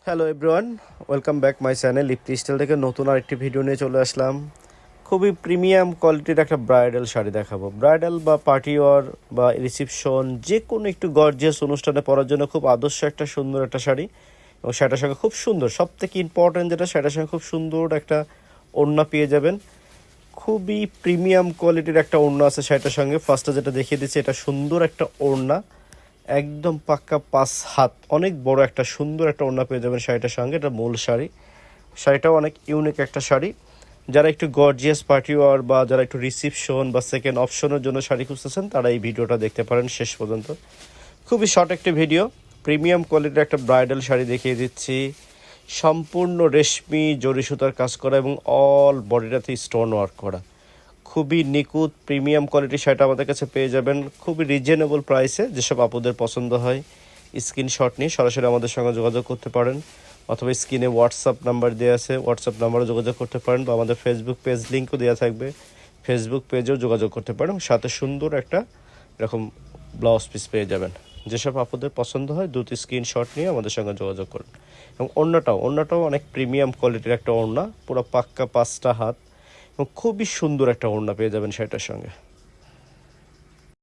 Hello everyone, welcome back my channel Lipti style থেকে নতুন আরেকটি ভিডিও নিয়ে চলে আসলাম। খুবই প্রিমিয়াম কোয়ালিটির একটা ব্রাইডাল শাড়ি দেখাবো। ব্রাইডাল বা পার্টি ওয়ার বা রিসেপশন যে কোনো একটু গর্জিয়াস অনুষ্ঠানে পরার জন্য খুব আদর্শ একটা সুন্দর একটা শাড়ি, এবং শাড়িটার সঙ্গে খুব সুন্দর, সব থেকে ইম্পর্টেন্ট যেটা, শাড়িটার সঙ্গে খুব সুন্দর একটা ওড়না পেয়ে যাবেন। খুবই প্রিমিয়াম কোয়ালিটির একটা ওড়না আছে শাড়িটার সঙ্গে। ফার্স্টে যেটা দেখিয়ে দিচ্ছি, এটা সুন্দর একটা ওড়না, একদম পাক্কা 5 হাত, অনেক বড় একটা সুন্দর একটা ওড়না পেয়ে যাবেন শাড়িটার সঙ্গে। এটা মূল শাড়ি, শাড়িটাও অনেক ইউনিক একটা শাড়ি। যারা একটু গর্জিয়াস পার্টি ওয়ার বা যারা একটু রিসেপশন বা সেকেন্ড অপশনের জন্য শাড়ি খুঁজতেছেন, তারা এই ভিডিওটা দেখতে পারেন শেষ পর্যন্ত। খুবই শর্ট একটি ভিডিও, প্রিমিয়াম কোয়ালিটির একটা ব্রাইডাল শাড়ি দেখিয়ে দিচ্ছি। সম্পূর্ণ রেশমি জরি সুতার কাজ করা এবং অল বডিটাতে স্টোন ওয়ার্ক করা, খুবই নিখুঁত প্রিমিয়াম কোয়ালিটির শাড়িটা আমাদের কাছে পেয়ে যাবেন খুবই রিজনেবল প্রাইসে। যেসব আপুদের পছন্দ হয় স্ক্রিনশট নিয়ে সরাসরি আমাদের সঙ্গে যোগাযোগ করতে পারেন, অথবা স্ক্রিনে হোয়াটসঅ্যাপ নাম্বার দেওয়া আছে, হোয়াটসঅ্যাপ নাম্বারে যোগাযোগ করতে পারেন, বা আমাদের ফেসবুক পেজ লিঙ্কও দেওয়া থাকবে, ফেসবুক পেজেও যোগাযোগ করতে পারেন। সাথে সুন্দর একটা এরকম ব্লাউজ পিস পেয়ে যাবেন। যেসব আপুদের পছন্দ হয় দ্রুত স্ক্রিনশট নিয়ে আমাদের সঙ্গে যোগাযোগ করুন। এবং ওড়নাটাও অনেক প্রিমিয়াম কোয়ালিটির একটা ওড়না, পুরো পাক্কা 5টা হাত, এবং খুবই সুন্দর একটা ওড়না পেয়ে যাবেন শাড়িটার সঙ্গে।